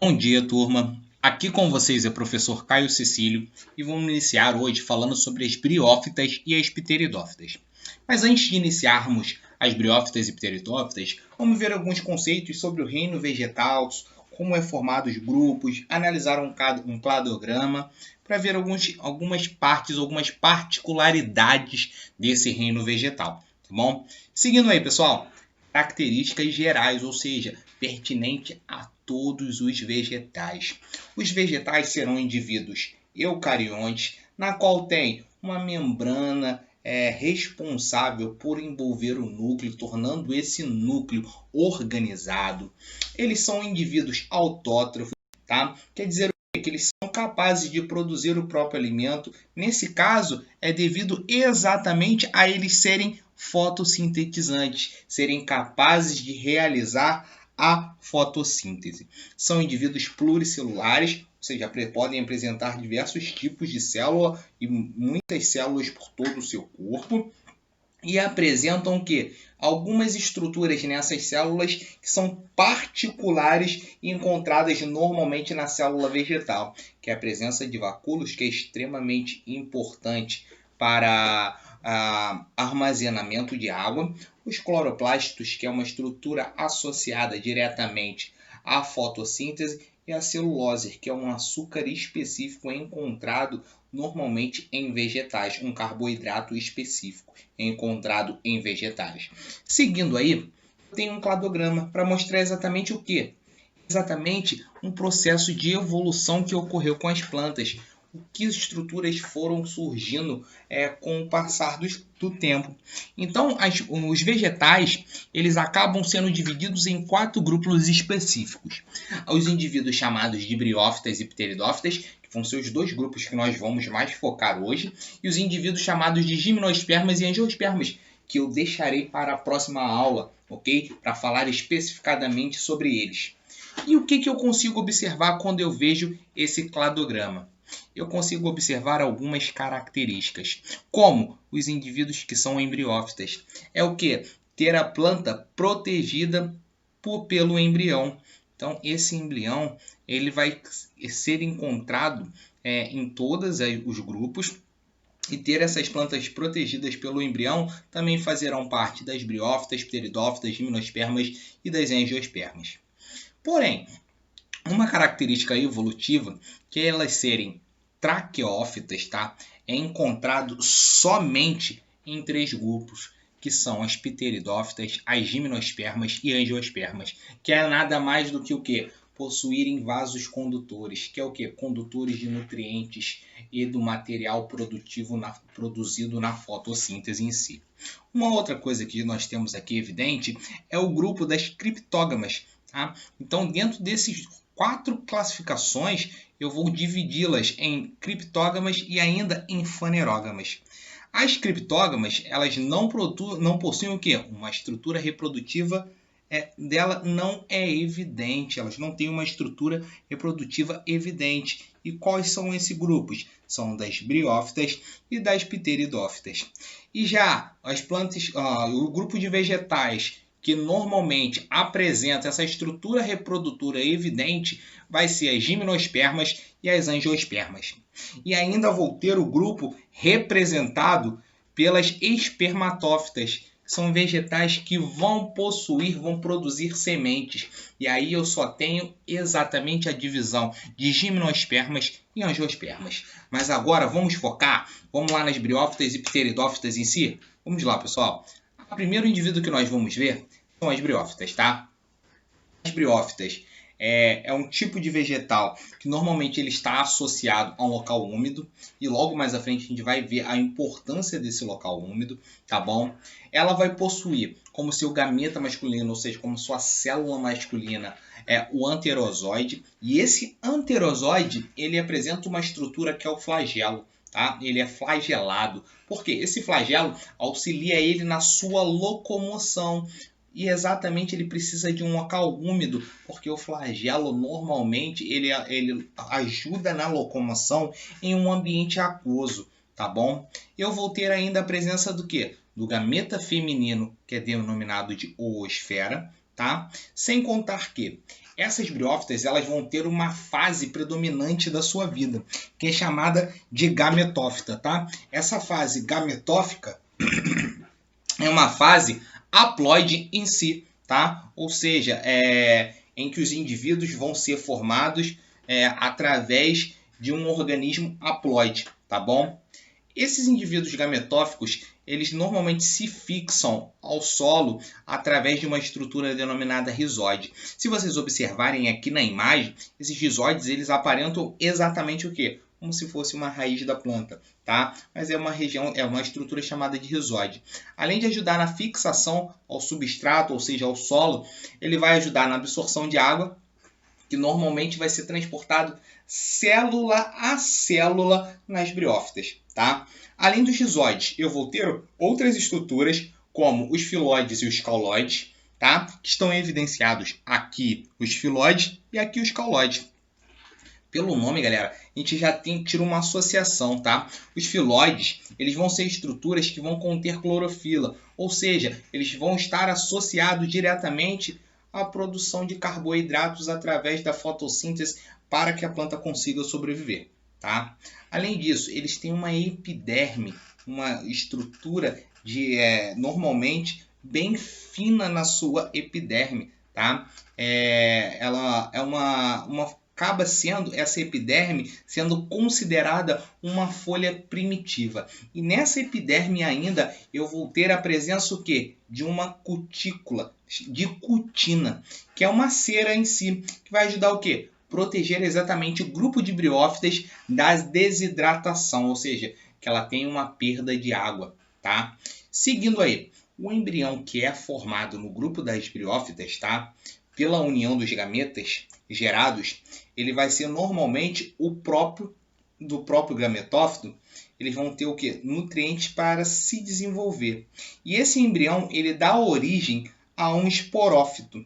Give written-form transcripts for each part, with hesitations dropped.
Bom dia, turma. Aqui com vocês é o professor Caio Cecílio e vamos iniciar hoje falando sobre as briófitas e as pteridófitas. Mas antes de iniciarmos as briófitas e pteridófitas, vamos ver alguns conceitos sobre o reino vegetal, como é formado os grupos, analisar um cladograma para ver algumas particularidades desse reino vegetal, tá bom? Seguindo aí, pessoal, características gerais, ou seja, pertinente a todos os vegetais. Os vegetais serão indivíduos eucariontes, na qual tem uma membrana responsável por envolver o núcleo, tornando esse núcleo organizado. Eles são indivíduos autótrofos, tá? Quer dizer que eles são capazes de produzir o próprio alimento. Nesse caso, é devido exatamente a eles serem fotossintetizantes, serem capazes de realizar a fotossíntese. São indivíduos pluricelulares, ou seja, podem apresentar diversos tipos de célula e muitas células por todo o seu corpo. E apresentam o quê? Algumas estruturas nessas células que são particulares e encontradas normalmente na célula vegetal, que é a presença de vacúolos, que é extremamente importante para armazenamento de água, os cloroplastos, que é uma estrutura associada diretamente à fotossíntese, e a celulose, que é um açúcar específico encontrado normalmente em vegetais, um carboidrato específico encontrado em vegetais. Seguindo aí, tem um cladograma para mostrar exatamente o que? Exatamente um processo de evolução que ocorreu com as plantas. O que estruturas foram surgindo com o passar do tempo. Então, os vegetais eles acabam sendo divididos em 4 grupos específicos. Os indivíduos chamados de briófitas e pteridófitas, que vão ser os 2 grupos que nós vamos mais focar hoje, e os indivíduos chamados de gimnospermas e angiospermas, que eu deixarei para a próxima aula, ok? Para falar especificadamente sobre eles. E o que eu consigo observar quando eu vejo esse cladograma? Eu consigo observar algumas características, como os indivíduos que são embriófitas. É o que? Ter a planta protegida pelo embrião. Então, esse embrião ele vai ser encontrado em todos os grupos, e ter essas plantas protegidas pelo embrião também fazerão parte das briófitas, pteridófitas, gimnospermas e das angiospermas. Porém, uma característica evolutiva que é elas serem traqueófitas, tá? É encontrado somente em 3 grupos, que são as pteridófitas, as gimnospermas e angiospermas, que é nada mais do que o quê? Possuírem vasos condutores, que é o quê? Condutores de nutrientes e do material produzido na fotossíntese em si. Uma outra coisa que nós temos aqui evidente é o grupo das criptógamas. Tá? Então, dentro desses 4 classificações, eu vou dividi-las em criptógamas e ainda em fanerógamas. As criptógamas, elas não possuem o quê? Uma estrutura reprodutiva dela não é evidente, elas não têm uma estrutura reprodutiva evidente. E quais são esses grupos? São das briófitas e das pteridófitas. E já as plantas, o grupo de vegetais que normalmente apresenta essa estrutura reprodutora evidente, vai ser as gimnospermas e as angiospermas. E ainda vou ter o grupo representado pelas espermatófitas, que são vegetais que vão produzir sementes. E aí eu só tenho exatamente a divisão de gimnospermas e angiospermas. Mas agora vamos lá nas briófitas e pteridófitas em si? Vamos lá, pessoal. O primeiro indivíduo que nós vamos ver são as briófitas, tá? As briófitas é um tipo de vegetal que normalmente ele está associado a um local úmido, e logo mais à frente a gente vai ver a importância desse local úmido, tá bom? Ela vai possuir como seu gameta masculino, ou seja, como sua célula masculina, o anterozoide, e esse anterozoide ele apresenta uma estrutura que é o flagelo. Tá? Ele é flagelado. Por quê? Esse flagelo auxilia ele na sua locomoção. E exatamente ele precisa de um local úmido, porque o flagelo normalmente ele ajuda na locomoção em um ambiente aquoso, tá bom? Eu vou ter ainda a presença do quê? Do gameta feminino, que é denominado de oosfera, tá? Sem contar que essas briófitas elas vão ter uma fase predominante da sua vida, que é chamada de gametófita, tá? Essa fase gametófica é uma fase haploide em si, tá? Ou seja, em que os indivíduos vão ser formados através de um organismo haploide, tá bom? Esses indivíduos gametóficos, eles normalmente se fixam ao solo através de uma estrutura denominada rizóide. Se vocês observarem aqui na imagem, esses rizóides, eles aparentam exatamente o quê? Como se fosse uma raiz da planta, tá? Mas é uma estrutura chamada de rizóide. Além de ajudar na fixação ao substrato, ou seja, ao solo, ele vai ajudar na absorção de água, que normalmente vai ser transportado célula a célula nas briófitas, tá? Além dos rizóides, eu vou ter outras estruturas, como os filóides e os cauloides, tá? Que estão evidenciados aqui os filóides e aqui os cauloides. Pelo nome, galera, a gente já tira uma associação, tá? Os filóides, eles vão ser estruturas que vão conter clorofila, ou seja, eles vão estar associados diretamente à produção de carboidratos através da fotossíntese para que a planta consiga sobreviver, tá? Além disso, eles têm uma epiderme, uma estrutura normalmente bem fina na sua epiderme, tá? Ela é acaba sendo essa epiderme sendo considerada uma folha primitiva. E nessa epiderme ainda eu vou ter a presença o quê? De uma cutícula, de cutina, que é uma cera em si, que vai ajudar o quê? Proteger exatamente o grupo de briófitas da desidratação, ou seja, que ela tem uma perda de água, tá? Seguindo aí, o embrião que é formado no grupo das briófitas, tá? Pela união dos gametas gerados, ele vai ser normalmente do próprio gametófito. Eles vão ter o quê? Nutrientes para se desenvolver. E esse embrião, ele dá origem a um esporófito.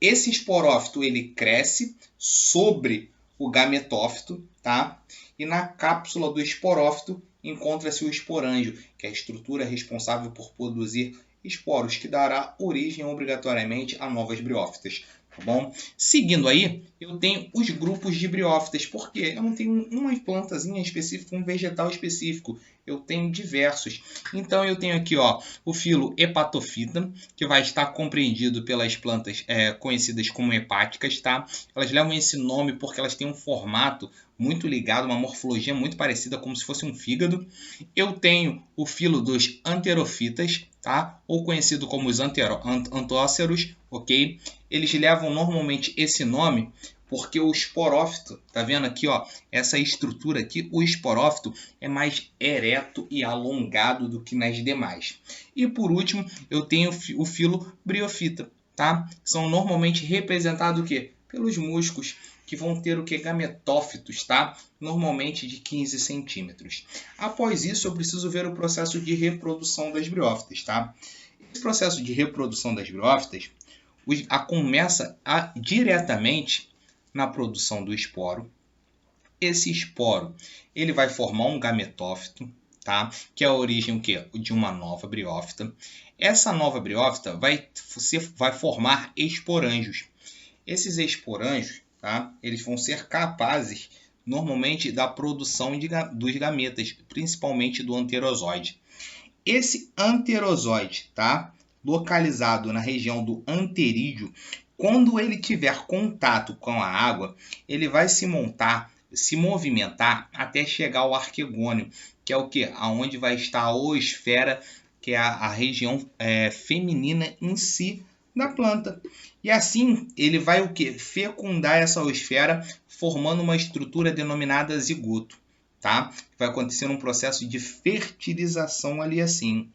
Esse esporófito, ele cresce sobre o gametófito, tá? E na cápsula do esporófito encontra-se o esporângio, que é a estrutura responsável por produzir esporos, que dará origem obrigatoriamente a novas briófitas. Tá bom? Seguindo aí, eu tenho os grupos de briófitas, porque eu não tenho uma plantazinha específica, um vegetal específico, eu tenho diversos. Então eu tenho aqui o filo Hepatophyta, que vai estar compreendido pelas plantas conhecidas como hepáticas, tá? Elas levam esse nome porque elas têm um formato muito ligado, uma morfologia muito parecida, como se fosse um fígado. Eu tenho o filo dos Anterofitas, tá? Ou conhecido como os antóceros, ok? Eles levam normalmente esse nome porque o esporófito, tá vendo aqui, essa estrutura aqui, o esporófito é mais ereto e alongado do que nas demais. E por último, eu tenho o filo briofita, tá? São normalmente representados o quê? Pelos musgos, que vão ter o que? Gametófitos, tá? Normalmente de 15 centímetros. Após isso, eu preciso ver o processo de reprodução das briófitas, tá? Esse processo de reprodução das briófitas começa diretamente na produção do esporo. Esse esporo, ele vai formar um gametófito, tá? Que é a origem o quê? De uma nova briófita. Essa nova briófita vai formar esporângios. Esses esporângios, tá? Eles vão ser capazes, normalmente, da produção dos gametas, principalmente do anterozoide. Esse anterozoide, tá? Localizado na região do anterídeo, quando ele tiver contato com a água, ele vai se movimentar até chegar ao arquegônio, que é o quê? Aonde vai estar a oosfera, que é a região feminina em si da planta. E assim ele vai o quê? Fecundar essa oosfera, formando uma estrutura denominada zigoto, tá? Vai acontecer um processo de fertilização ali assim.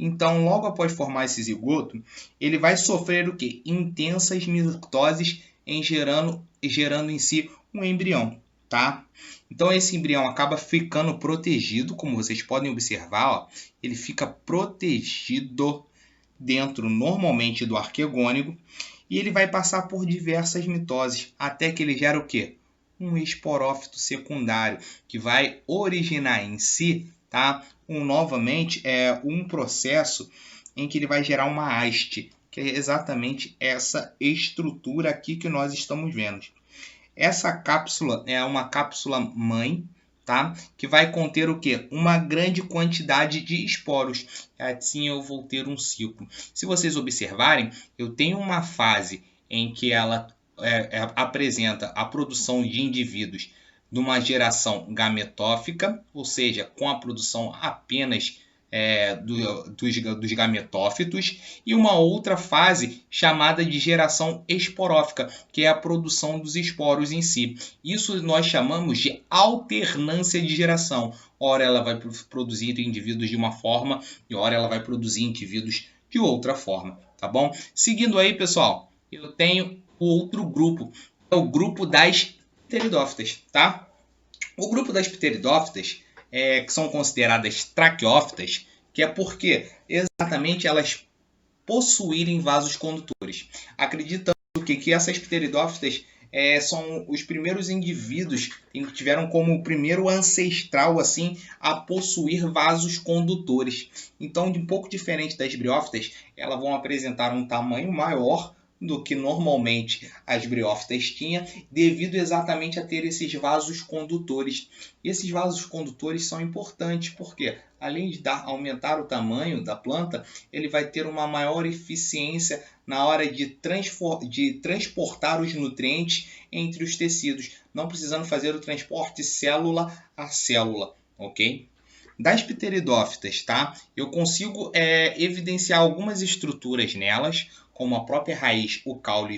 Então, logo após formar esse zigoto, ele vai sofrer o quê? Intensas mitoses gerando em si um embrião, tá? Então, esse embrião acaba ficando protegido, como vocês podem observar, ele fica protegido dentro, normalmente, do arquegônigo, e ele vai passar por diversas mitoses, até que ele gera o quê? Um esporófito secundário, que vai originar em si, tá? Novamente, um processo em que ele vai gerar uma haste, que que é exatamente essa estrutura aqui que nós estamos vendo. Essa cápsula é uma cápsula mãe, tá? Que vai conter o quê? Uma grande quantidade de esporos. Assim eu vou ter um ciclo. Se vocês observarem, eu tenho uma fase em que ela apresenta a produção de indivíduos de uma geração gametófica, ou seja, com a produção apenas dos gametófitos, e uma outra fase chamada de geração esporófica, que é a produção dos esporos em si. Isso nós chamamos de alternância de geração. Ora ela vai produzir indivíduos de uma forma e ora ela vai produzir indivíduos de outra forma, tá bom? Seguindo aí, pessoal, eu tenho o outro grupo, é o grupo das pteridófitas, tá? O grupo das pteridófitas, que são consideradas traqueófitas, que é porque exatamente elas possuírem vasos condutores. Acreditando que essas pteridófitas são os primeiros indivíduos que tiveram como primeiro ancestral assim a possuir vasos condutores. Então, de um pouco diferente das briófitas, elas vão apresentar um tamanho maior do que normalmente as briófitas tinham, devido exatamente a ter esses vasos condutores. E esses vasos condutores são importantes porque, além de aumentar o tamanho da planta, ele vai ter uma maior eficiência na hora de transportar os nutrientes entre os tecidos, não precisando fazer o transporte célula a célula, ok? Das pteridófitas, tá? Eu consigo evidenciar algumas estruturas nelas, como a própria raiz, o caule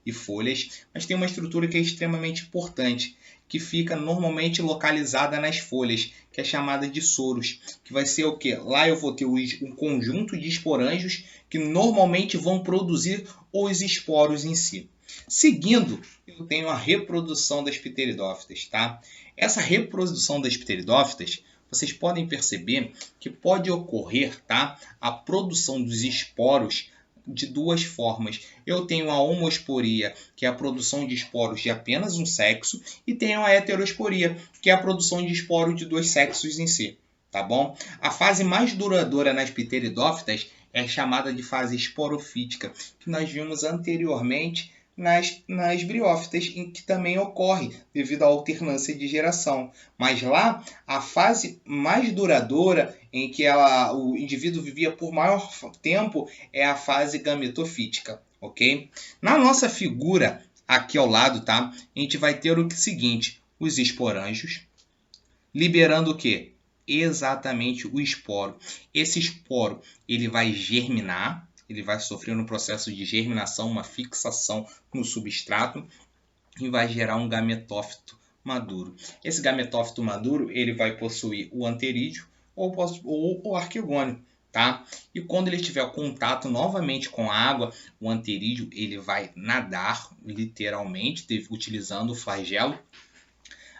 e folhas, mas tem uma estrutura que é extremamente importante, que fica normalmente localizada nas folhas, que é chamada de soros, que vai ser o quê? Lá eu vou ter um conjunto de esporângios que normalmente vão produzir os esporos em si. Seguindo, eu tenho a reprodução das pteridófitas, tá? Essa reprodução das pteridófitas, vocês podem perceber que pode ocorrer, tá? A produção dos esporos de duas formas. Eu tenho a homoesporia, que é a produção de esporos de apenas um sexo, e tenho a heteroesporia, que é a produção de esporos de dois sexos em si, tá bom? A fase mais duradoura nas pteridófitas é chamada de fase esporofítica, que nós vimos anteriormente nas briófitas, em que também ocorre devido à alternância de geração. Mas lá, a fase mais duradoura, em que o indivíduo vivia por maior tempo, é a fase gametofítica, ok? Na nossa figura, aqui ao lado, tá? A gente vai ter o seguinte, os esporângios, liberando o quê? Exatamente o esporo. Esse esporo, ele vai germinar, ele vai sofrer um processo de germinação, uma fixação no substrato e vai gerar um gametófito maduro. Esse gametófito maduro, ele vai possuir o anterídeo ou o arquegônio, tá? E quando ele tiver contato novamente com a água, o anterídeo ele vai nadar, literalmente, utilizando o flagelo,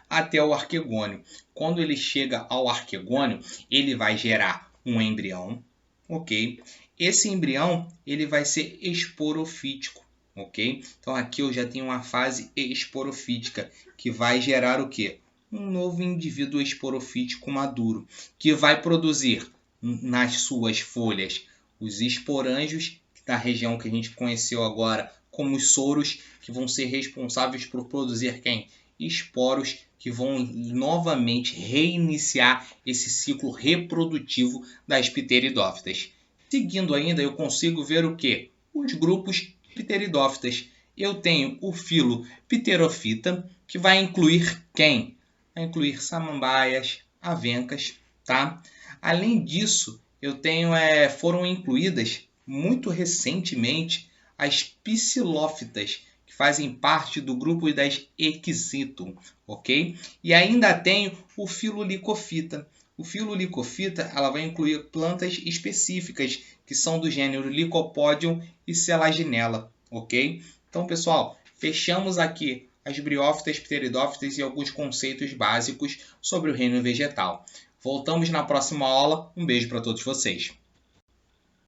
até o arquegônio. Quando ele chega ao arquegônio, ele vai gerar um embrião, ok? Esse embrião ele vai ser esporofítico, ok? Então aqui eu já tenho uma fase esporofítica que vai gerar o quê? Um novo indivíduo esporofítico maduro, que vai produzir nas suas folhas os esporângios, da região que a gente conheceu agora como os soros, que vão ser responsáveis por produzir quem? Esporos, que vão novamente reiniciar esse ciclo reprodutivo das pteridófitas. Seguindo ainda, eu consigo ver o quê? Os grupos pteridófitas. Eu tenho o filo Pterofita, que vai incluir quem? Vai incluir samambaias, avencas, tá? Além disso, eu tenho, foram incluídas muito recentemente as psilófitas, que fazem parte do grupo das Equisetum, ok? E ainda tenho o filo Licofita. O filo Licofita ela vai incluir plantas específicas, que são do gênero Lycopodium e Selaginella, ok? Então, pessoal, fechamos aqui as briófitas, pteridófitas e alguns conceitos básicos sobre o reino vegetal. Voltamos na próxima aula. Um beijo para todos vocês.